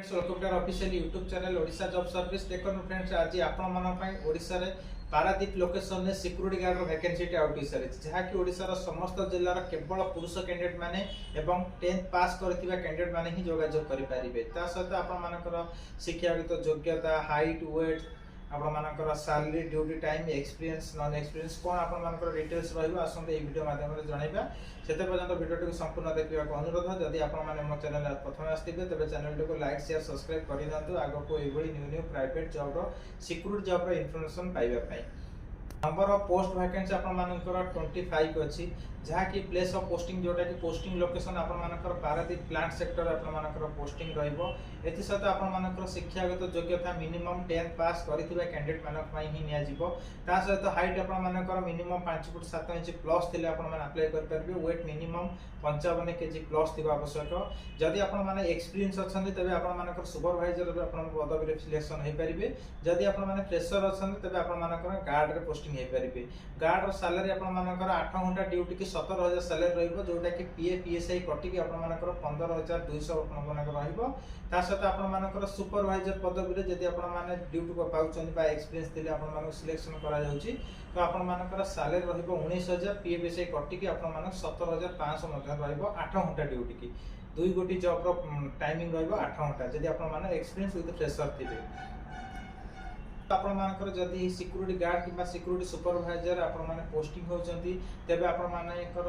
Welcome to official YouTube channel Odisha job service. देखो friends, आज आपण मन पई ओडिशा रे पारादीप लोकेशन में सिक्यूरिटी गार्ड रो वैकेंसी आउट हो सारी जहाँ कि ओडिशा रो समस्त जिल्लार केवल पुरुष कैंडिडेट माने एवं 10th पास करथिबा कैंडिडेट माने ही जोगाजोग करि पारिबे। ता सहित आपण मानकर शिक्षागत योग्यता, हाइट, वेट, आपण मानकर salary, duty time, experience, non experience कोन आपण मानकर डिटेल्स रहइबो आसंते ए वीडियो माध्यम रे जणाइबा। सेते पर्यंत वीडियो को संपूर्ण देखिबा को अनुरोध। जदि आपण माने मो चैनल प्रथम आस्थिबे तबे चैनल को लाइक शेयर सब्सक्राइब करि दंतु आगो को एभली न्यू न्यू प्राइवेट जॉब रो सिक्योरिटी जॉब रो इन्फॉर्मेशन पाइबा पई। नंबर ऑफ पोस्ट वैकेंसी आपण मानकर 25 अछि जहाँ की प्लेस ऑफ पोस्टिंग जोटा की पोस्टिंग लोकेशन आपण मानकर पारादीप प्लांट सेक्टर आपण मानकर पोस्टिंग रहइबो। एथि सहित आपण मानकर शिक्षागत योग्यता मिनिमम 10th पास करिथिबा कैंडिडेट मानक पई ही निया जिवो। ता सहित हाइट आपण मानकर मिनिमम 5 फुट 7 इंच प्लस थिले आपण माने अप्लाई कर परबे। वेट मिनिमम 55 केजी प्लस थिबा आवश्यक। जदि आपण माने एक्सपीरियंस अछंती तबे आपण मानकर सुपरवाइजर आपण पदवी रे सिलेक्शन हे परिबे। जदि आपण माने फ्रेशर अछंती तबे आपण मानकर गार्ड रे पोस्टिंग हे परिबे। गार्ड रो सैलरी आपण मानकर 8 घंटा ड्यूटी की 17,000 सैलरी रहिबो, जोटा कि पीए पीएसआई कटि कि आपण मानकर 15,200 आपण मानकर रहिबो। ता सहित आपण मानकर सुपरवाइजर पदवी रे जदि आपण माने ड्यूटी को पाउछन बा एक्सपीरियंस दिले आपण मानक सिलेक्शन करा जाउची तो आपण मानकर सैलरी रहिबो 19,000, पीए पीएसआई कटि कि आपण मानक 17,500 मध्ये रहिबो। 8 घंटा ड्यूटी की दुई गोटी जॉब रो टाइमिंग रहिबो 8 घंटा जदि आपण माने एक्सपीरियंस विथ फ्रेशर थिबे। आपण मानकर जदि सिक्यूरिटी गार्ड किबा सिक्यूरिटी सुपरवाइजर आपण माने पोस्टिंग होचंती तेबे आपण मानेकर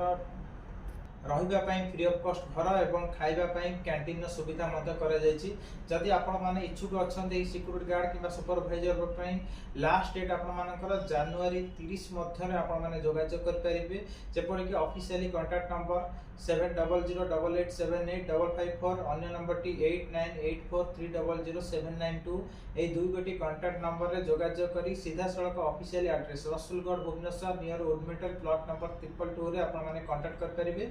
रहिबा पई फ्री ऑफ कॉस्ट घर एवं खाइबा पई कैंटीन नो सुविधा मध्य करा जायछि। जदि आपण माने इच्छुक अछंती सिक्यूरिटी गार्ड किबा सुपरवाइजर पई लास्ट डेट आपण मानकर जनवरी 30 मध्य रे आपण माने जोगाजोग कर परिबे। जेपरि कि ऑफिशियली कांटेक्ट नंबर 7008785554 अन्य नंबर टी 8984300792 ए दुई गोटी कांटेक्ट नंबर रे जोगाजोग करी सीधा सड़क official address Rasulgarh Bhubaneswar near ओडमेटल प्लॉट नंबर 222 रे आपण माने कांटेक्ट कर परिबे।